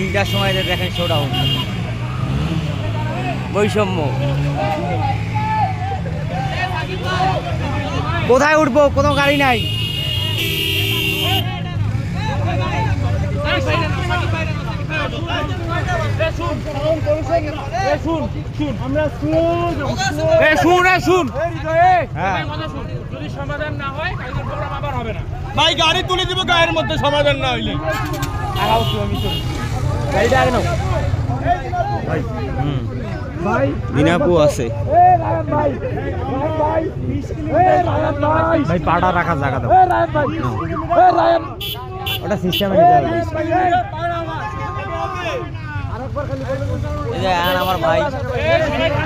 3টার সময় দেখেন শোডাউন, বৈষম্য। কোথায় উঠবো? কোনো গাড়ি নাই। যদি সমাধান না হয় কালকের প্রোগ্রাম আবার হবে না ভাই। গাড়ি তুলে দিব গায়ের মধ্যে, সমাধান না হইলে দিনাপু আছে ভাই, পাড়া রাখার জায়গা দাও, ওটা সিস্টেমে নিতে হবে। এই যে আমার ভাই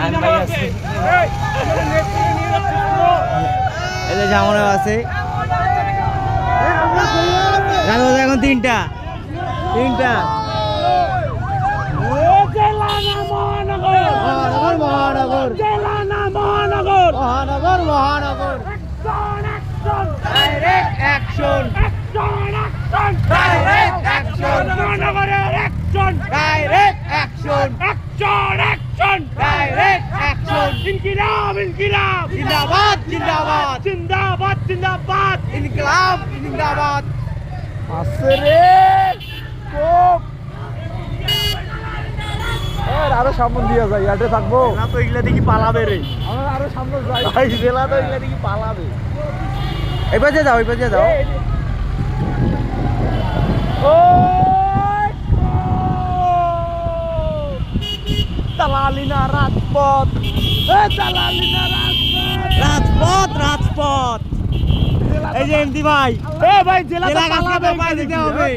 আইন ভাই আছে, এই যে জামানো আছে। এখন তিনটা মহানগর ডাইরেক্ট অ্যাকশন, ডাইরেক্ট অ্যাকশন, মহানগরের action, direct action, direct action. ইনকিলাব জিন্দাবাদ, ইনকিলাব জিন্দাবাদ। আরো সামনে দিয়ে যাই, আটে থাকবো না তো এগুলা দেখি পালাবে রে। আমরা আরো সামনে যাই ভাই, জেলা তো এগুলা দেখি পালাবে। এই পাশে যাও, দালালিনা রাজপথ, রাজপথ। এই যে এমডি ভাই, ভাই জেলা দিতে হবে।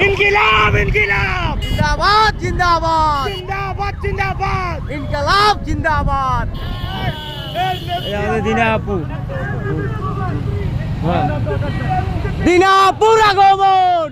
ইনকিলাব জিন্দাবাদ, ইনকিলাব জিন্দাবাদ। আমাদের দিনাপুর আগমন।